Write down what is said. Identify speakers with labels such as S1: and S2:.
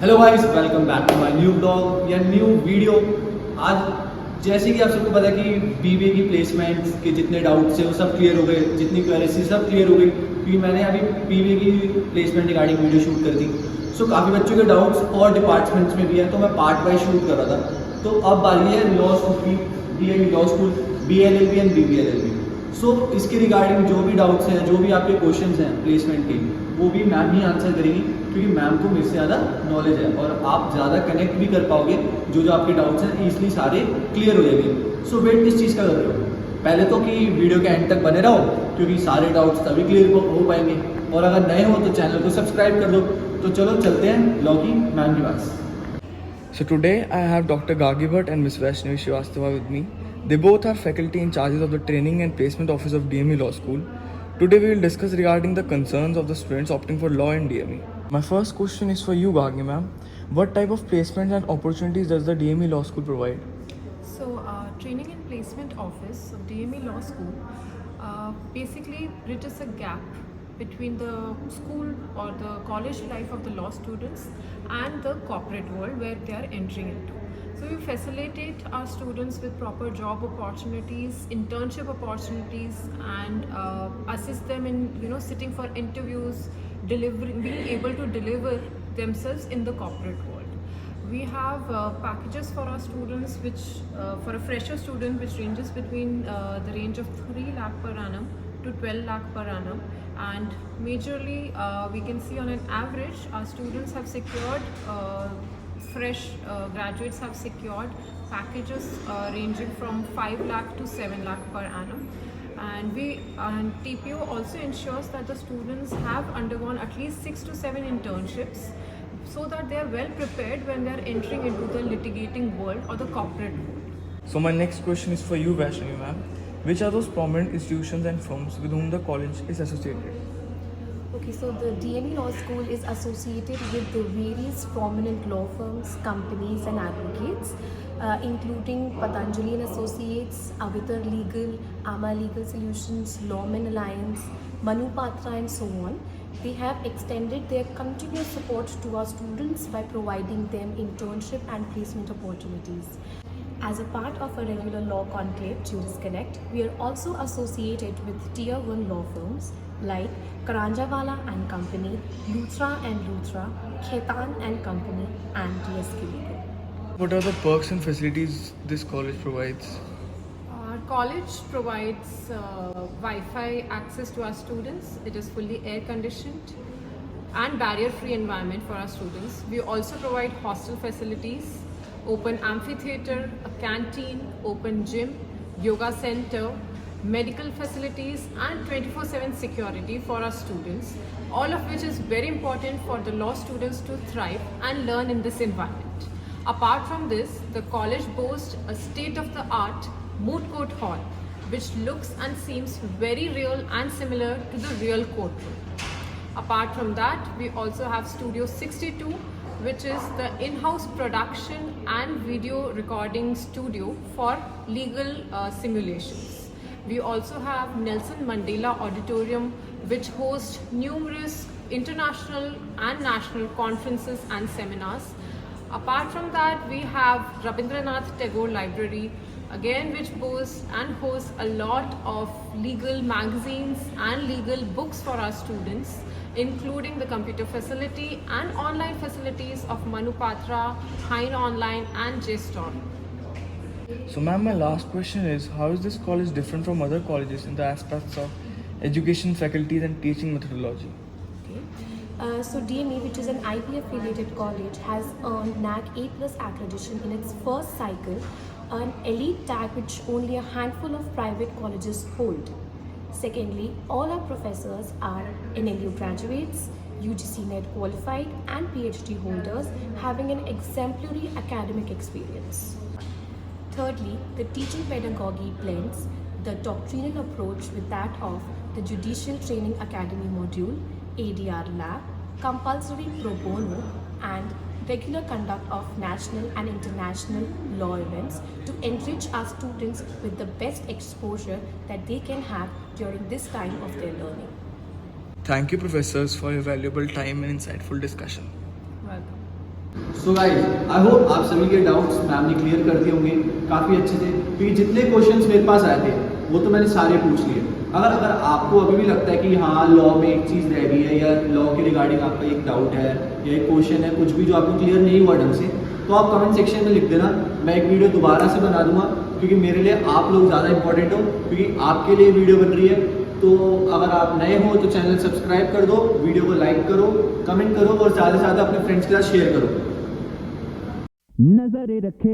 S1: Hello guys, welcome back to my new blog या new video. आज जैसे कि आप सबको पता है कि बीबीए की प्लेसमेंट्स के जितने डाउट्स हैं वो सब क्लियर हो गए, जितनी क्वेरीज सब क्लियर हो गई, क्योंकि मैंने अभी बीबीए की प्लेसमेंट रिगार्डिंग वीडियो शूट कर दी। सो काफ़ी बच्चों के डाउट्स और डिपार्टमेंट्स में भी हैं, तो मैं पार्ट वाइज शूट कर रहा था। तो अब बारी है लॉ स्कूल की, DAV law school, BLLB and BBLLB। सो इसके रिगार्डिंग जो भी डाउट्स हैं, जो भी आपके क्वेश्चंस हैं प्लेसमेंट के, वो भी मैम ही आंसर करेंगी, क्योंकि मैम को मेरे से ज़्यादा नॉलेज है और आप ज़्यादा कनेक्ट भी कर पाओगे। जो जो आपके डाउट्स हैं ईजिली सारे क्लियर हो जाएंगे। सो वेट किस चीज़ का कर रहे हो? पहले तो कि वीडियो के एंड तक बने रहो, क्योंकि सारे डाउट्स तभी क्लियर हो पाएंगे। और अगर नए हो तो चैनल को सब्सक्राइब कर दो। तो चलो चलते हैं लॉ की मैम के पास।
S2: So today I have Dr. Gagi Bhatt and Ms. Vaishnavi Srivastava with me. They both are faculty in charges of the Training and Placement Office of DME Law School. Today we will discuss regarding the concerns of the students opting for law in DME. My first question is for you, Gagi ma'am. What type of placements and opportunities does the DME Law School provide?
S3: So, Training and Placement Office of DME Law School basically bridges a gap between the school or the college life of the law students and the corporate world where they are entering into. So, we facilitate our students with proper job opportunities, internship opportunities, and assist them in sitting for interviews, delivering, being able to deliver themselves in the corporate world. We have packages for our students, which for a fresher student, which ranges between the range of 3 lakh per annum to 12 lakh per annum. And majorly, we can see on an average, our students have secured, fresh graduates have secured packages ranging from 5 lakh to 7 lakh per annum. And TPO also ensures that the students have undergone at least 6 to 7 internships, so that they are well prepared when they are entering into the litigating world or the corporate world.
S2: So my next question is for you, Vaishnavi ma'am. Which are those prominent institutions and firms with whom the college is associated?
S4: Okay, so the DME Law School is associated with the various prominent law firms, companies and advocates, including Patanjali and Associates, Avitar Legal, Ama Legal Solutions, Lawman Alliance, Manu Patra and so on. They have extended their continuous support to our students by providing them internship and placement opportunities. As a part of a regular law conclave, Juris Connect, we are also associated with Tier 1 law firms like Karanjawala and Company, Luthra and Luthra, Khaitan and Company, and DSK Legal.
S2: What are the perks and facilities this college provides?
S3: Our college provides Wi-Fi access to our students. It is fully air conditioned and barrier-free environment for our students. We also provide hostel facilities, open amphitheater, a canteen, open gym, yoga center, medical facilities and 24/7 security for our students, all of which is very important for the law students to thrive and learn in this environment. Apart from this, the college boasts a state-of-the-art moot court hall, which looks and seems very real and similar to the real courtroom. Apart from that, we also have Studio 62, which is the in-house production and video recording studio for legal simulations. We also have Nelson Mandela Auditorium, which hosts numerous international and national conferences and seminars. Apart from that, we have Rabindranath Tagore Library, again which boasts and hosts a lot of legal magazines and legal books for our students, including the computer facility and online facilities of Manu Patra, Hine Online and JSTOR.
S2: So ma'am, my last question is, how is this college different from other colleges in the aspects of education, faculties and teaching methodology?
S4: So DME, which is an IB affiliated college, has earned NAC A+ accreditation in its first cycle, an elite tag which only a handful of private colleges hold. Secondly, all our professors are NLU graduates, UGC NET qualified and PhD holders having an exemplary academic experience. Thirdly, the teaching pedagogy blends the doctrinal approach with that of the Judicial Training Academy module, ADR lab, compulsory pro bono and regular conduct of national and international law events to enrich our students with the best exposure that they can have during this time of their learning.
S2: Thank you, professors, for your valuable time and insightful discussion.
S3: Welcome.
S1: So guys, I hope आप सभी के doubts ma'am ने clear कर दिए होंगे काफ़ी अच्छे से, क्योंकि जितने क्वेश्चंस मेरे पास आए थे वो तो मैंने सारे पूछ लिए। अगर आपको अभी भी लगता है कि हाँ लॉ में एक चीज़ रह गई है या लॉ के रिगार्डिंग आपका एक डाउट है या एक क्वेश्चन है, कुछ भी जो आपको क्लियर नहीं हुआ ढंग से, तो आप कमेंट सेक्शन में लिख देना, मैं एक वीडियो दोबारा से बना दूंगा, क्योंकि मेरे लिए आप लोग ज़्यादा इंपॉर्टेंट हो, क्योंकि आपके लिए वीडियो बन रही है। तो अगर आप नए हो तो चैनल सब्सक्राइब कर दो, वीडियो को लाइक करो, कमेंट करो और ज़्यादा से ज़्यादा अपने फ्रेंड्स के साथ शेयर करो।
S5: नजर रखे